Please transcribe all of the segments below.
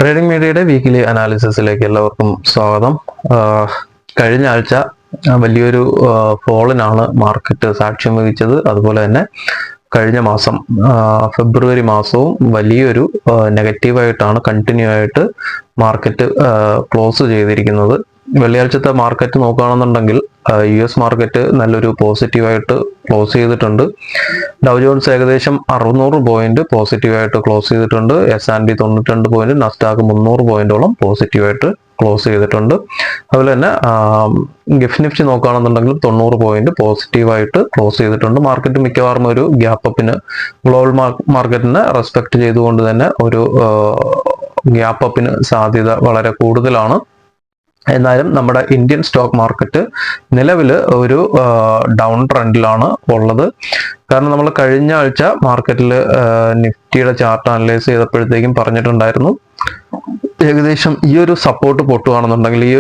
Trading മീഡിയയുടെ weekly അനാലിസിസിലേക്ക് എല്ലാവർക്കും സ്വാഗതം. കഴിഞ്ഞ ആഴ്ച വലിയൊരു ഫോളിനാണ് മാർക്കറ്റ് സാക്ഷ്യം വഹിച്ചത്. അതുപോലെ തന്നെ കഴിഞ്ഞ മാസം ഫെബ്രുവരി മാസവും വലിയൊരു നെഗറ്റീവായിട്ടാണ് കണ്ടിന്യൂ ആയിട്ട് മാർക്കറ്റ് ക്ലോസ് ചെയ്തിരിക്കുന്നത്. വെള്ളിയാഴ്ചത്തെ മാർക്കറ്റ് നോക്കുകയാണെന്നുണ്ടെങ്കിൽ US മാർക്കറ്റ് നല്ലൊരു പോസിറ്റീവായിട്ട് ക്ലോസ് ചെയ്തിട്ടുണ്ട്. ഡൗ ജോൺസ് ഏകദേശം 600 പോയിന്റ് പോസിറ്റീവായിട്ട് ക്ലോസ് ചെയ്തിട്ടുണ്ട്. S&P 92 പോയിന്റ്, നസ്ഡാക്ക് 300 പോയിന്റോളം പോസിറ്റീവായിട്ട് ക്ലോസ് ചെയ്തിട്ടുണ്ട്. അതുപോലെ തന്നെ ഗിഫ്റ്റ് നിഫ്റ്റി നോക്കുകയാണെന്നുണ്ടെങ്കിൽ 90 പോയിന്റ് പോസിറ്റീവായിട്ട് ക്ലോസ് ചെയ്തിട്ടുണ്ട്. മാർക്കറ്റ് മിക്കവാറും ഒരു ഗ്യാപ്പ് അപ്പിന്, ഗ്ലോബൽ മാർക്കറ്റിനെ റെസ്പെക്ട് ചെയ്തുകൊണ്ട് തന്നെ ഒരു ഗ്യാപ്പ് അപ്പിന് സാധ്യത വളരെ കൂടുതലാണ്. എന്നാലും നമ്മുടെ ഇന്ത്യൻ സ്റ്റോക്ക് മാർക്കറ്റ് നിലവിൽ ഒരു ഡൗൺ ട്രെൻഡിലാണ് ഉള്ളത്. കാരണം നമ്മൾ കഴിഞ്ഞ ആഴ്ച മാർക്കറ്റിൽ നിഫ്റ്റിയുടെ ചാർട്ട് അനലൈസ് ചെയ്തപ്പോഴത്തേക്കും പറഞ്ഞിട്ടുണ്ടായിരുന്നു, ഏകദേശം ഈ ഒരു സപ്പോർട്ട് പൊട്ടുകയാണെന്നുണ്ടെങ്കിൽ ഈ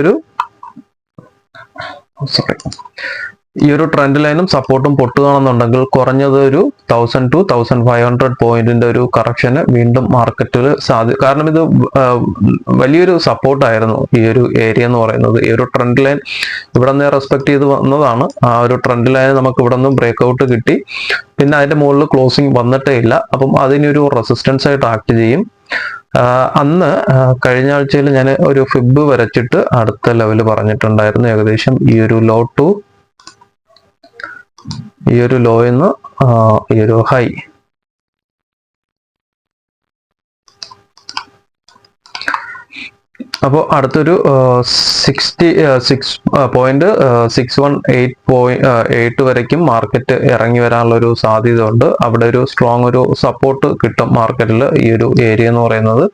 ഒരു ട്രെൻഡ് ലൈനും സപ്പോർട്ടും പൊട്ടുകയാണെന്നുണ്ടെങ്കിൽ കുറഞ്ഞത് ഒരു 1000 to 1500 പോയിന്റിന്റെ ഒരു കറക്ഷന് വീണ്ടും മാർക്കറ്റിൽ കാരണം ഇത് വലിയൊരു സപ്പോർട്ടായിരുന്നു ഈ ഒരു ഏരിയ എന്ന് പറയുന്നത്. ഈ ഒരു ട്രെൻഡ് ലൈൻ ഇവിടെ നിന്ന് റെസ്പെക്ട് ചെയ്ത് വന്നതാണ്. ആ ഒരു ട്രെൻഡ് ലൈൻ നമുക്ക് ഇവിടെ നിന്ന് ബ്രേക്ക് ഔട്ട് കിട്ടി. പിന്നെ അതിന്റെ മുകളിൽ ക്ലോസിംഗ് വന്നിട്ടേ ഇല്ല. അപ്പം അതിനൊരു റെസിസ്റ്റൻസ് ആയിട്ട് ആക്ട് ചെയ്യും. അന്ന് കഴിഞ്ഞ ആഴ്ചയിൽ ഞാൻ ഒരു ഫിബ് വരച്ചിട്ട് അടുത്ത ലെവൽ പറഞ്ഞിട്ടുണ്ടായിരുന്നു. ഏകദേശം ഈ ഒരു ലോന്ന് ഈ ഒരു ഹൈ, അപ്പോൾ അടുത്തൊരു 66.618 വരയ്ക്കും മാർക്കറ്റ് ഇറങ്ങി വരാനുള്ള ഒരു സാധ്യത ഉണ്ട്. അവിടെ ഒരു സ്ട്രോങ് ഒരു സപ്പോർട്ട് കിട്ടും മാർക്കറ്റിൽ. ഈ ഒരു ഏരിയ എന്ന് പറയുന്നത്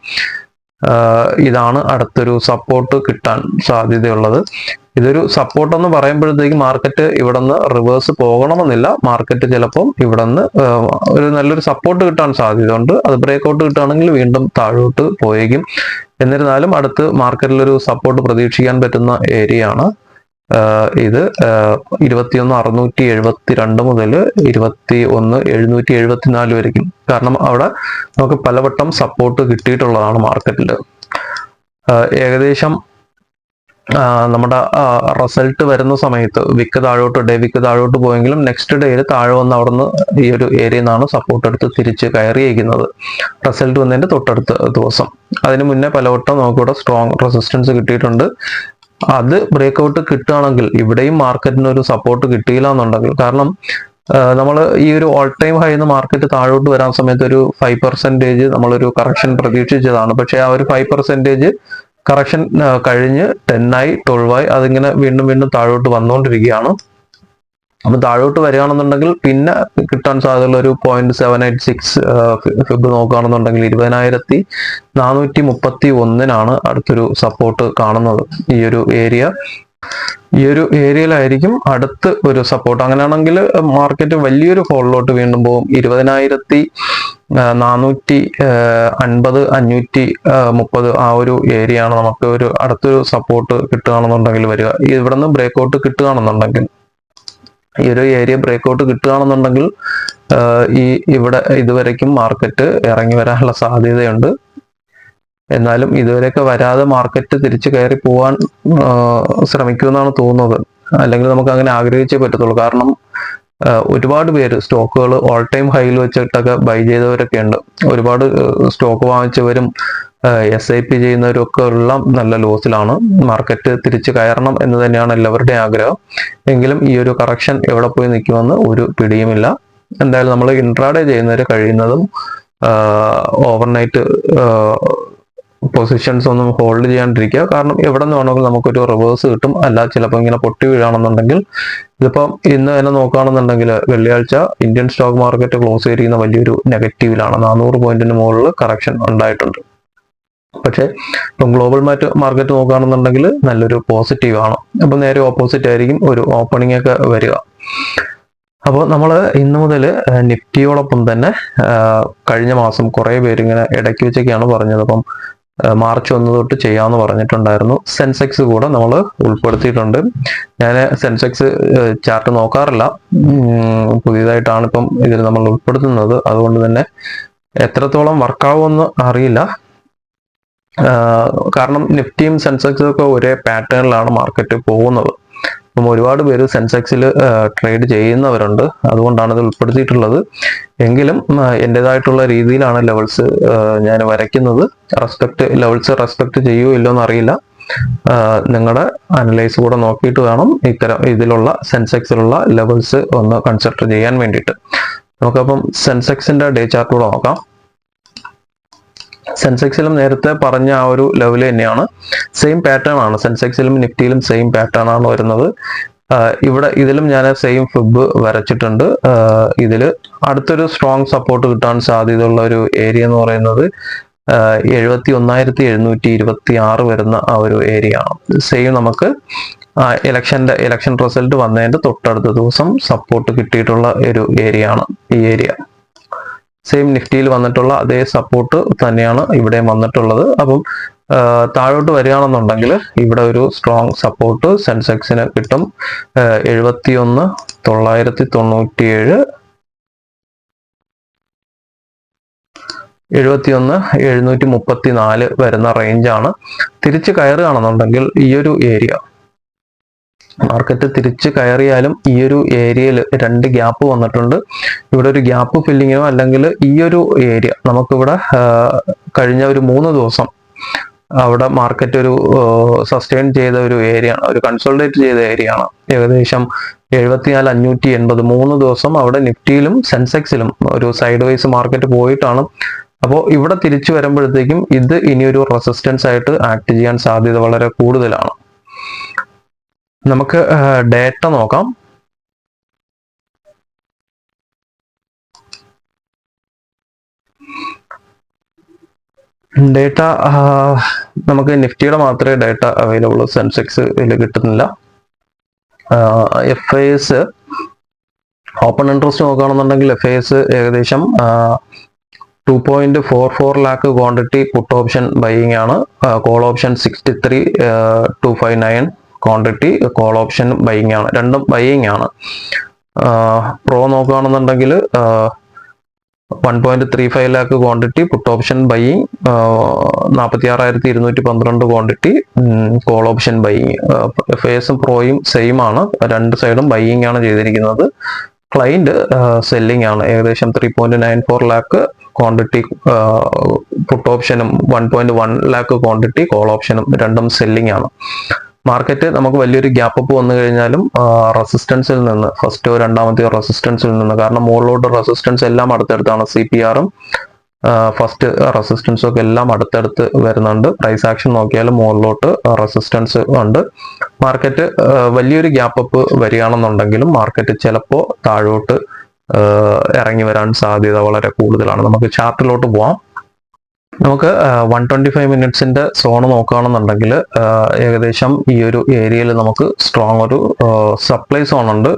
ഇതാണ് അടുത്തൊരു സപ്പോർട്ട് കിട്ടാൻ സാധ്യതയുള്ളത്. ഇതൊരു സപ്പോർട്ട് എന്ന് പറയുമ്പോഴത്തേക്ക് മാർക്കറ്റ് ഇവിടെ നിന്ന് റിവേഴ്സ് പോകണമെന്നില്ല. മാർക്കറ്റ് ചിലപ്പം ഇവിടെ നിന്ന് ഒരു നല്ലൊരു സപ്പോർട്ട് കിട്ടാൻ സാധ്യതയുണ്ട്. അത് ബ്രേക്ക് ഔട്ട് കിട്ടുകയാണെങ്കിൽ വീണ്ടും താഴോട്ട് പോയേക്കും. എന്നിരുന്നാലും അടുത്ത് മാർക്കറ്റിലൊരു സപ്പോർട്ട് പ്രതീക്ഷിക്കാൻ പറ്റുന്ന ഏരിയ ആണ് ഇത്. 21,672 മുതൽ 21,774 വരയ്ക്കും. കാരണം അവിടെ നമുക്ക് പലവട്ടം സപ്പോർട്ട് കിട്ടിയിട്ടുള്ളതാണ് മാർക്കറ്റിൽ. ഏകദേശം നമ്മുടെ റിസൾട്ട് വരുന്ന സമയത്ത് ഡേ വിക്ക് താഴോട്ട് പോയെങ്കിലും നെക്സ്റ്റ് ഡേയിൽ താഴെ വന്ന് അവിടുന്ന് ഈ ഒരു ഏരിയയിൽ നിന്നാണ് സപ്പോർട്ട് എടുത്ത് തിരിച്ച് കയറിയിരിക്കുന്നത്. റിസൾട്ട് വന്നതിന്റെ തൊട്ടടുത്ത ദിവസം. അതിന് മുന്നേ പലവട്ടം നമുക്കിവിടെ സ്ട്രോങ് റെസിസ്റ്റൻസ് കിട്ടിയിട്ടുണ്ട്. അത് ബ്രേക്ക് ഔട്ട് കിട്ടുകയാണെങ്കിൽ ഇവിടെയും മാർക്കറ്റിന് ഒരു സപ്പോർട്ട് കിട്ടിയില്ല എന്നുണ്ടെങ്കിൽ, കാരണം നമ്മൾ ഈ ഒരു ഓൾ ടൈം ഹൈ എന്ന് മാർക്കറ്റ് താഴോട്ട് വരാൻ സമയത്ത് ഒരു 5% നമ്മളൊരു കറക്ഷൻ പ്രതീക്ഷിച്ചതാണ്. പക്ഷേ ആ ഒരു 5% കറക്ഷൻ കഴിഞ്ഞ് 10 ആയി 12 ആയി അതിങ്ങനെ വീണ്ടും താഴോട്ട് വന്നുകൊണ്ടിരിക്കുകയാണ്. അപ്പൊ താഴോട്ട് വരികയാണെന്നുണ്ടെങ്കിൽ പിന്നെ കിട്ടാൻ സാധ്യതയുള്ള ഒരു 0.786 ഫിബ് നോക്കുകയാണെന്നുണ്ടെങ്കിൽ 20,431 അടുത്തൊരു സപ്പോർട്ട് കാണുന്നത്. ഈ ഒരു ഏരിയയിലായിരിക്കും അടുത്ത് ഒരു സപ്പോർട്ട്. അങ്ങനെയാണെങ്കിൽ മാർക്കറ്റ് വലിയൊരു ഫോളിലോട്ട് വീണ്ടും പോകും. 20,450 530 ആ ഒരു ഏരിയ ആണ് നമുക്ക് ഒരു അടുത്തൊരു സപ്പോർട്ട് കിട്ടുകയാണെന്നുണ്ടെങ്കിൽ വരിക. ഇവിടെ നിന്ന് ബ്രേക്ക് ഔട്ട് കിട്ടുകയാണെന്നുണ്ടെങ്കിൽ, ഈ ഒരു ഏരിയ ബ്രേക്ക് ഔട്ട് കിട്ടുകയാണെന്നുണ്ടെങ്കിൽ ഇവിടെ ഇതുവരയ്ക്കും മാർക്കറ്റ് ഇറങ്ങി വരാനുള്ള സാധ്യതയുണ്ട്. എന്നാലും ഇതുവരെയൊക്കെ വരാതെ മാർക്കറ്റ് തിരിച്ചു കയറി പോകാൻ ശ്രമിക്കുമെന്നാണ് തോന്നുന്നത്. അല്ലെങ്കിൽ നമുക്ക് അങ്ങനെ ആഗ്രഹിച്ചേ പറ്റത്തുള്ളൂ. കാരണം ഒരുപാട് പേര് സ്റ്റോക്കുകൾ ഓൾ ടൈം ഹൈയിൽ വെച്ചിട്ടൊക്കെ ബൈ ചെയ്തവരൊക്കെ ഉണ്ട്. ഒരുപാട് സ്റ്റോക്ക് വാങ്ങിച്ചവരും SIP ചെയ്യുന്നവരും ഒക്കെ എല്ലാം നല്ല ലോസിലാണ്. മാർക്കറ്റ് തിരിച്ചു കയറണം എന്ന് തന്നെയാണ് എല്ലാവരുടെയും ആഗ്രഹം. എങ്കിലും ഈ ഒരു കറക്ഷൻ എവിടെ പോയി നിൽക്കുമെന്ന് ഒരു പിടിയുമില്ല. എന്തായാലും നമ്മൾ ഇൻട്രാഡേ ചെയ്യുന്നവർ കഴിയുന്നതും ഓവർനൈറ്റ് പൊസിഷൻസ് ഒന്നും ഹോൾഡ് ചെയ്യാണ്ടിരിക്കുക. കാരണം എവിടെ നിന്ന് വേണമെങ്കിൽ നമുക്കൊരു റിവേഴ്സ് കിട്ടും. അല്ല ചിലപ്പോൾ ഇങ്ങനെ പൊട്ടി വീഴാണെന്നുണ്ടെങ്കിൽ, ഇതിപ്പം ഇന്ന് തന്നെ നോക്കുകയാണെന്നുണ്ടെങ്കിൽ വെള്ളിയാഴ്ച ഇന്ത്യൻ സ്റ്റോക്ക് മാർക്കറ്റ് ക്ലോസ് ചെയ്തിരിക്കുന്ന വലിയൊരു നെഗറ്റീവിലാണ്. 400 പോയിന്റിന് മുകളിൽ കറക്ഷൻ ഉണ്ടായിട്ടുണ്ട്. പക്ഷേ ഇപ്പം ഗ്ലോബൽ മാർക്കറ്റ് നോക്കുകയാണെന്നുണ്ടെങ്കിൽ നല്ലൊരു പോസിറ്റീവ് ആണ്. അപ്പൊ നേരെ ഓപ്പോസിറ്റ് ആയിരിക്കും ഒരു ഓപ്പണിംഗ് ഒക്കെ വരിക. അപ്പോൾ നമ്മൾ ഇന്ന് മുതൽ നിഫ്റ്റിയോടൊപ്പം തന്നെ കഴിഞ്ഞ മാസം കുറേ പേര് ഇങ്ങനെ ഇടയ്ക്ക് വെച്ചൊക്കെയാണ് പറഞ്ഞത്. അപ്പം മാർച്ച് 1 തൊട്ട് ചെയ്യാമെന്ന് പറഞ്ഞിട്ടുണ്ടായിരുന്നു. സെൻസെക്സ് കൂടെ നമ്മൾ ഉൾപ്പെടുത്തിയിട്ടുണ്ട്. ഞാൻ സെൻസെക്സ് ചാർട്ട് നോക്കാറില്ല, പുതിയതായിട്ടാണ് ഇപ്പം ഇതിൽ നമ്മൾ ഉൾപ്പെടുത്തുന്നത്. അതുകൊണ്ട് തന്നെ എത്രത്തോളം വർക്കാവുമെന്ന് അറിയില്ല. കാരണം നിഫ്റ്റിയും സെൻസെക്സും ഒക്കെ ഒരേ പാറ്റേണിലാണ് മാർക്കറ്റ് പോകുന്നത്. അപ്പം ഒരുപാട് പേര് സെൻസെക്സിൽ ട്രേഡ് ചെയ്യുന്നവരുണ്ട്, അതുകൊണ്ടാണ് ഇത് ഉൾപ്പെടുത്തിയിട്ടുള്ളത്. എങ്കിലും എൻ്റെതായിട്ടുള്ള രീതിയിലാണ് ലെവൽസ് ഞാൻ വരയ്ക്കുന്നത്. ലെവൽസ് റെസ്പെക്ട് ചെയ്യുമോ ഇല്ലോ എന്നറിയില്ല. നിങ്ങളുടെ അനലൈസ് കൂടെ നോക്കിയിട്ട് വേണം ഇതിലുള്ള സെൻസെക്സിലുള്ള ലെവൽസ് ഒന്ന് കൺസിഡർ ചെയ്യാൻ വേണ്ടിയിട്ട്. നമുക്കപ്പം സെൻസെക്സിന്റെ ഡേ ചാർട്ട് കൂടെ നോക്കാം. സെൻസെക്സിലും നേരത്തെ പറഞ്ഞ ആ ഒരു ലെവൽ തന്നെയാണ്, സെയിം പാറ്റേൺ ആണ്. സെൻസെക്സിലും നിഫ്റ്റിയിലും സെയിം പാറ്റേൺ ആണ് വരുന്നത്. ഇതിലും ഞാൻ സെയിം ഫിബ് വരച്ചിട്ടുണ്ട്. ഇതിൽ അടുത്തൊരു സ്ട്രോങ് സപ്പോർട്ട് കിട്ടാൻ സാധ്യതയുള്ള ഒരു ഏരിയ എന്ന് പറയുന്നത് 71,726 വരുന്ന ആ ഒരു ഏരിയ ആണ്. സെയിം നമുക്ക് ഇലക്ഷൻ റിസൾട്ട് വന്നതിന്റെ തൊട്ടടുത്ത ദിവസം സപ്പോർട്ട് കിട്ടിയിട്ടുള്ള ഒരു ഏരിയ ആണ് ഈ ഏരിയ. സെയിം നിഫ്റ്റിയിൽ വന്നിട്ടുള്ള അതേ സപ്പോർട്ട് തന്നെയാണ് ഇവിടെ വന്നിട്ടുള്ളത്. അപ്പം താഴോട്ട് വരികയാണെന്നുണ്ടെങ്കിൽ ഇവിടെ ഒരു സ്ട്രോങ് സപ്പോർട്ട് സെൻസെക്സിന് കിട്ടും. 71,997, 71,734 വരുന്ന റേഞ്ചാണ്. തിരിച്ച് കയറുകയാണെന്നുണ്ടെങ്കിൽ ഈ ഒരു ഏരിയ, മാർക്കറ്റ് തിരിച്ച് കയറിയാലും ഈ ഒരു ഏരിയയിൽ 2 ഗ്യാപ്പ് വന്നിട്ടുണ്ട്. ഇവിടെ ഒരു ഗ്യാപ്പ് ഫില്ലിങ്ങിനോ അല്ലെങ്കിൽ ഈ ഒരു ഏരിയ നമുക്കിവിടെ കഴിഞ്ഞ ഒരു 3 ദിവസം അവിടെ മാർക്കറ്റ് ഒരു സസ്റ്റെയിൻ ചെയ്ത ഒരു ഏരിയ ആണ്, ഒരു കൺസോളിഡേറ്റ് ചെയ്ത ഏരിയ ആണ്. ഏകദേശം 74,580 3 ദിവസം അവിടെ നിഫ്റ്റിയിലും സെൻസെക്സിലും ഒരു സൈഡ് വൈസ് മാർക്കറ്റ് പോയിട്ടാണ്. അപ്പോൾ ഇവിടെ തിരിച്ചു വരുമ്പോഴത്തേക്കും ഇത് ഇനിയൊരു റെസിസ്റ്റൻസ് ആയിട്ട് ആക്ട് ചെയ്യാൻ സാധ്യത വളരെ കൂടുതലാണ്. നമുക്ക് ഡേറ്റ നോക്കാം. ഡേറ്റ നമുക്ക് നിഫ്റ്റിയുടെ മാത്രമേ ഡേറ്റ അവൈലബിൾ, സെൻസെക്സ് ഇതിൽ കിട്ടുന്നില്ല. FIS ഓപ്പൺ ഇൻട്രസ്റ്റ് നോക്കുകയാണെന്നുണ്ടെങ്കിൽ FIS ഏകദേശം 2.44 lakh quantity put option buying ആണ്. Call option 63,259 quantity call option buying ആണ്. രണ്ടും ബൈയിങ് ആണ്. പ്രോ നോക്കുകയാണെന്നുണ്ടെങ്കിൽ 1.35 lakh quantity put option buying, 46,212 quantity call option buying. FISഉം പ്രോയും സെയിം ആണ്, രണ്ട് സൈഡും ബൈയിങ് ആണ് ചെയ്തിരിക്കുന്നത്. ക്ലൈന്റ് സെല്ലിംഗ് ആണ്. ഏകദേശം 3.94 ലാക്ക് ക്വാണ്ടിറ്റി പുട്ട് ഓപ്ഷനും 1.1 ലാക്ക് ക്വാണ്ടിറ്റി കോൾ ഓപ്ഷനും രണ്ടും സെല്ലിംഗ് ആണ്. മാർക്കറ്റ് നമുക്ക് വലിയൊരു ഗ്യാപ്പ് അപ്പ് വന്നു കഴിഞ്ഞാലും റെസിസ്റ്റൻസിൽ നിന്ന്, ഫസ്റ്റോ രണ്ടാമത്തെയോ റെസിസ്റ്റൻസിൽ നിന്ന്, കാരണം മുകളിലോട്ട് റെസിസ്റ്റൻസ് എല്ലാം അടുത്തടുത്താണ്. CPRഉം ഫസ്റ്റ് റെസിസ്റ്റൻസും ഒക്കെ എല്ലാം അടുത്തടുത്ത് വരുന്നുണ്ട്. പ്രൈസ് ആക്ഷൻ നോക്കിയാലും മുകളിലോട്ട് റെസിസ്റ്റൻസ് ഉണ്ട്. മാർക്കറ്റ് വലിയൊരു ഗ്യാപ്പ് അപ്പ് വരികയാണെന്നുണ്ടെങ്കിലും മാർക്കറ്റ് ചിലപ്പോൾ താഴോട്ട് ഇറങ്ങി വരാൻ സാധ്യത വളരെ കൂടുതലാണ്. നമുക്ക് ചാർട്ടിലോട്ട് പോവാം. നമുക്ക് 125 മിനിറ്റ്സിന്റെ സോൺ നോക്കുകയാണെന്നുണ്ടെങ്കിൽ ഏകദേശം ഈ ഒരു ഏരിയയിൽ നമുക്ക് സ്ട്രോങ് ഒരു സപ്ലൈ സോൺ ഉണ്ട്.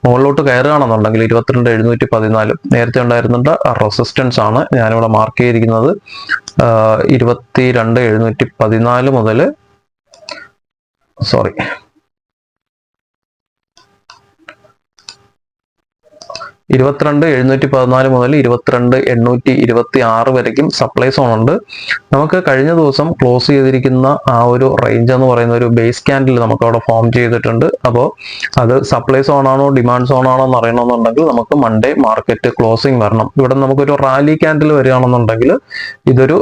മുകളിലോട്ട് കയറുകയാണെന്നുണ്ടെങ്കിൽ 22,714 നേരത്തെ ഉണ്ടായിരുന്നുണ്ട് റെസിസ്റ്റൻസ് ആണ് ഞാനിവിടെ മാർക്ക് ചെയ്തിരിക്കുന്നത്. 22,714 മുതൽ 22,714 മുതൽ 22,826 വരയ്ക്കും സപ്ലൈ സോൺ ഉണ്ട്. നമുക്ക് കഴിഞ്ഞ ദിവസം ക്ലോസ് ചെയ്തിരിക്കുന്ന ആ ഒരു റേഞ്ച് എന്ന് പറയുന്ന ഒരു ബേസ് ക്യാൻഡിൽ നമുക്ക് അവിടെ ഫോം ചെയ്തിട്ടുണ്ട്. അപ്പോൾ അത് സപ്ലൈ സോൺ ആണോ ഡിമാൻഡ് സോൺ ആണോ എന്ന് അറിയണമെന്നുണ്ടെങ്കിൽ നമുക്ക് മൺഡേ മാർക്കറ്റ് ക്ലോസിംഗ് വരണം. ഇവിടെ നമുക്കൊരു റാലി ക്യാൻഡിൽ വരികയാണെന്നുണ്ടെങ്കിൽ ഇതൊരു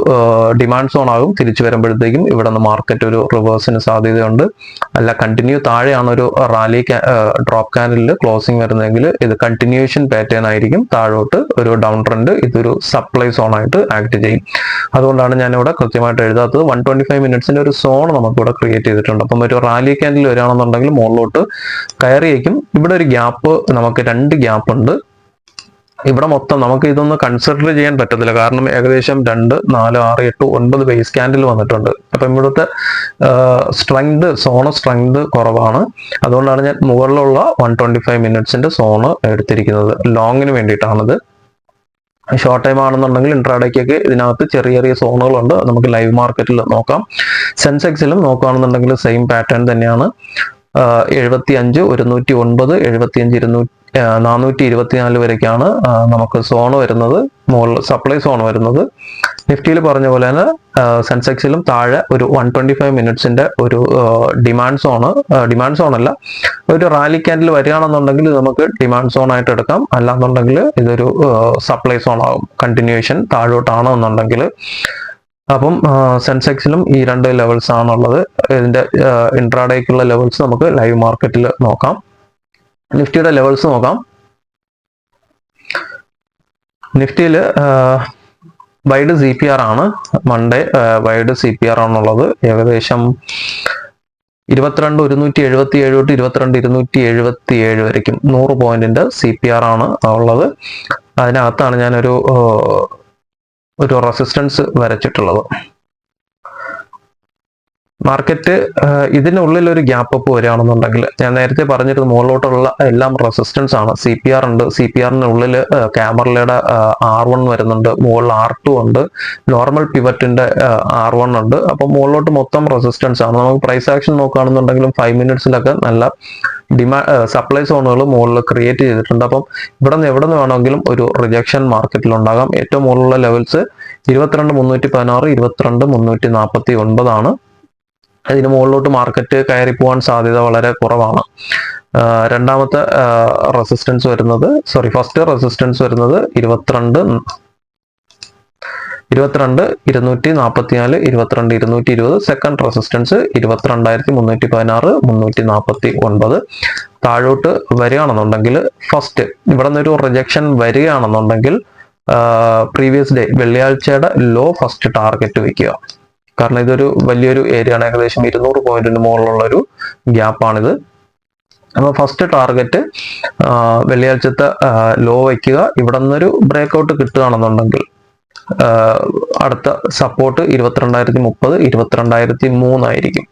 ഡിമാൻഡ് സോൺ ആകും. തിരിച്ചു വരുമ്പോഴത്തേക്കും ഇവിടെ നിന്ന് മാർക്കറ്റ് ഒരു റിവേഴ്സിന് സാധ്യതയുണ്ട്. അല്ല കണ്ടിന്യൂ താഴെയാണ് ഒരു റാലി ഡ്രോപ്പ് ക്യാൻഡിലിൽ ക്ലോസിംഗ് വരുന്നതെങ്കിൽ ഇത് കണ്ടിന്യൂഷൻ പാറ്റേൺ ആയിരിക്കും. താഴോട്ട് ഒരു ഡൗൺ ട്രെൻഡ്, ഇതൊരു സപ്ലൈ സോൺ ആയിട്ട് ആക്ട് ചെയ്യും. അതുകൊണ്ടാണ് ഞാനിവിടെ കൃത്യമായിട്ട് എഴുതാത്തത്. 125 മിനിറ്റ്സിന്റെ ഒരു സോൺ നമുക്കിവിടെ ക്രിയേറ്റ് ചെയ്തിട്ടുണ്ട്. അപ്പം ഒരു റാലി ക്യാൻഡിൽ വരികയാണെന്നുണ്ടെങ്കിൽ മുകളിലോട്ട് കയറിയേക്കും. ഇവിടെ ഒരു ഗ്യാപ്പ്, നമുക്ക് 2 ഗ്യാപ്പ് ഉണ്ട്. ഇവിടെ മൊത്തം നമുക്ക് ഇതൊന്നും കൺസിഡർ ചെയ്യാൻ പറ്റത്തില്ല, കാരണം ഏകദേശം 2, 4, 6, 8, 9 ബേസ് ക്യാൻഡിൽ വന്നിട്ടുണ്ട്. അപ്പം ഇവിടുത്തെ സോണ് സ്ട്രെങ്ത് കുറവാണ്. അതുകൊണ്ടാണ് ഞാൻ മുകളിലുള്ള 125 മിനിറ്റ്സിന്റെ സോണ് എടുത്തിരിക്കുന്നത്. ലോങ്ങിന് വേണ്ടിയിട്ടാണിത്. ഷോർട്ട് ടൈം ആണെന്നുണ്ടെങ്കിൽ ഇൻട്രാഡേക്കൊക്കെ ഇതിനകത്ത് ചെറിയ ചെറിയ സോണുകളുണ്ട്. നമുക്ക് ലൈവ് മാർക്കറ്റിൽ നോക്കാം. സെൻസെക്സിലും നോക്കുകയാണെന്നുണ്ടെങ്കിൽ സെയിം പാറ്റേൺ തന്നെയാണ്. 75,109, 424 വരേക്കാണ് നമുക്ക് സോൺ വരുന്നത്, മുകളിൽ സപ്ലൈ സോൺ വരുന്നത്. നിഫ്റ്റിയിൽ പറഞ്ഞ പോലെ തന്നെ സെൻസെക്സിലും താഴെ ഒരു 125 മിനിറ്റ്സിന്റെ ഒരു ഡിമാൻഡ് സോൺ അല്ല, ഒരു റാലി ക്യാൻഡിൽ വരികയാണെന്നുണ്ടെങ്കിൽ നമുക്ക് ഡിമാൻഡ് സോൺ ആയിട്ട് എടുക്കാം. അല്ലാന്നുണ്ടെങ്കിൽ ഇതൊരു സപ്ലൈ സോൺ ആകും, കണ്ടിന്യൂവേഷൻ താഴോട്ടാണെന്നുണ്ടെങ്കിൽ. അപ്പം സെൻസെക്സിലും ഈ 2 ലെവൽസ് ആണുള്ളത്. ഇതിന്റെ ഇൻട്രാഡേക്കുള്ള ലെവൽസ് നമുക്ക് ലൈവ് മാർക്കറ്റിൽ നോക്കാം. നിഫ്റ്റിയുടെ ലെവൽസ് നോക്കാം. നിഫ്റ്റിയിൽ വൈഡ് CPR ആണ്, മൺഡേ വൈഡ് CPR ആണുള്ളത്. ഏകദേശം 22,177 തൊട്ട് 22,277 വരയ്ക്കും 100 പോയിന്റിന്റെ CPR ആണ് ഉള്ളത്. അതിനകത്താണ് ഞാനൊരു റെസിസ്റ്റൻസ് വരച്ചിട്ടുള്ളത്. മാർക്കറ്റ് ഇതിനുള്ളിൽ ഒരു ഗ്യാപ്പ് അപ്പ് വരികയാണെന്നുണ്ടെങ്കിൽ, ഞാൻ നേരത്തെ പറഞ്ഞിരുന്നു മുകളിലോട്ടുള്ള എല്ലാം റെസിസ്റ്റൻസ് ആണ്. CPR ഉണ്ട്, CPRനുള്ളിൽ ക്യാമറയുടെ R1 വരുന്നുണ്ട്, മുകളിൽ R2 ഉണ്ട്, നോർമൽ പിവറ്റിന്റെ R1 ഉണ്ട്. അപ്പൊ മുകളിലോട്ട് മൊത്തം റെസിസ്റ്റൻസ് ആണ്. നമുക്ക് പ്രൈസ് ആക്ഷൻ നോക്കുകയാണെന്നുണ്ടെങ്കിലും 5 മിനിറ്റ്സിലൊക്കെ നല്ല സപ്ലൈ സോണുകൾ മുകളിൽ ക്രിയേറ്റ് ചെയ്തിട്ടുണ്ട്. അപ്പം ഇവിടെ നിന്ന് എവിടെ നിന്ന് വേണമെങ്കിലും ഒരു റിജക്ഷൻ മാർക്കറ്റിൽ ഉണ്ടാകാം. ഏറ്റവും മുകളിലുള്ള ലെവൽസ് 22,316, 22,349 ആണ്. അതിന് മുകളിലോട്ട് മാർക്കറ്റ് കയറി പോകാൻ സാധ്യത വളരെ കുറവാണ്. രണ്ടാമത്തെ റെസിസ്റ്റൻസ് വരുന്നത്, ഫസ്റ്റ് റെസിസ്റ്റൻസ് വരുന്നത് 22,244, 22,220. Second resistance 22,316, 349. താഴോട്ട് വരികയാണെന്നുണ്ടെങ്കിൽ, ഫസ്റ്റ് ഇവിടെ നിന്നൊരു റിജക്ഷൻ വരികയാണെന്നുണ്ടെങ്കിൽ പ്രീവിയസ് ഡേ വെള്ളിയാഴ്ചയുടെ ലോ ഫസ്റ്റ് ടാർഗറ്റ് വെക്കുക. കാരണം ഇതൊരു വലിയൊരു ഏരിയ ആണ്, ഏകദേശം 200 പോയിന്റിന് മുകളിലുള്ള ഒരു ഗ്യാപ്പാണിത്. അപ്പോൾ ഫസ്റ്റ് ടാർഗറ്റ് വെള്ളിയാഴ്ചത്തെ ലോ വയ്ക്കുക. ഇവിടെ നിന്നൊരു ബ്രേക്ക്ഔട്ട് കിട്ടുകയാണെന്നുണ്ടെങ്കിൽ അടുത്ത സപ്പോർട്ട് 22,030, 22,003 ആയിരിക്കും.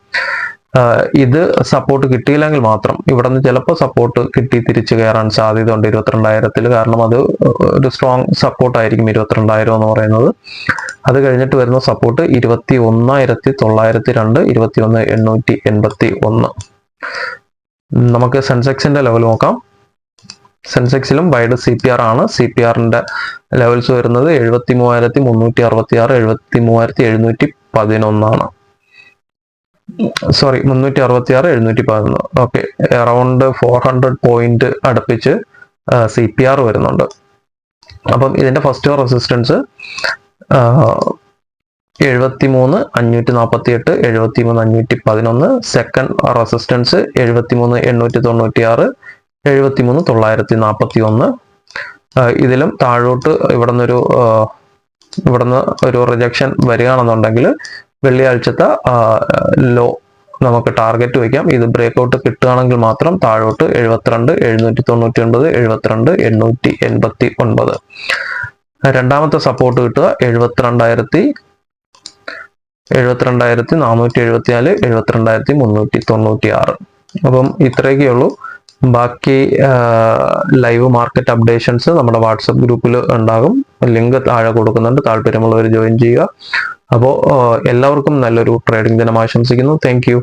ഇത് സപ്പോർട്ട് കിട്ടിയില്ലെങ്കിൽ മാത്രം ഇവിടെ നിന്ന് ചിലപ്പോൾ സപ്പോർട്ട് കിട്ടി തിരിച്ചു കയറാൻ സാധ്യതയുണ്ട് 22,000. കാരണം അത് ഒരു സ്ട്രോങ് സപ്പോർട്ടായിരിക്കും 22,000 എന്ന് പറയുന്നത്. അത് കഴിഞ്ഞിട്ട് വരുന്ന സപ്പോർട്ട് 21,902, 21,881. നമുക്ക് സെൻസെക്സിന്റെ ലെവൽ നോക്കാം. സെൻസെക്സിലും വൈഡ് CPR ആണ്. CPRന്റെ ലെവൽസ് വരുന്നത് 73,366, 73,711 ആണ്. 366, 711. ഓക്കെ, അറൗണ്ട് 400 പോയിന്റ് അടുപ്പിച്ച് CPR വരുന്നുണ്ട്. അപ്പം ഇതിന്റെ ഫസ്റ്റ് റെസിസ്റ്റൻസ് 73,548, 73,511. Second resistance 73,896, 73,941. ഇതിലും താഴോട്ട് ഇവിടുന്ന് ഒരു റിജക്ഷൻ വരികയാണെന്നുണ്ടെങ്കിൽ വെള്ളിയാഴ്ചത്തെ ലോ നമുക്ക് ടാർഗറ്റ് വയ്ക്കാം. ഇത് ബ്രേക്ക്ഔട്ട് കിട്ടുകയാണെങ്കിൽ മാത്രം താഴോട്ട് 72,799, 72,889. രണ്ടാമത്തെ സപ്പോർട്ട് കിട്ടുക 72,474, 72,396. അപ്പം ഇത്രയൊക്കെയുള്ളൂ. ബാക്കി ലൈവ് മാർക്കറ്റ് അപ്ഡേഷൻസ് നമ്മുടെ വാട്സപ്പ് ഗ്രൂപ്പിൽ ഉണ്ടാകും. ലിങ്ക് താഴെ കൊടുക്കുന്നുണ്ട്, താല്പര്യമുള്ളവർ ജോയിൻ ചെയ്യുക. അപ്പോൾ എല്ലാവർക്കും നല്ലൊരു ട്രേഡിംഗ് ദിനം ആശംസിക്കുന്നു. Thank you.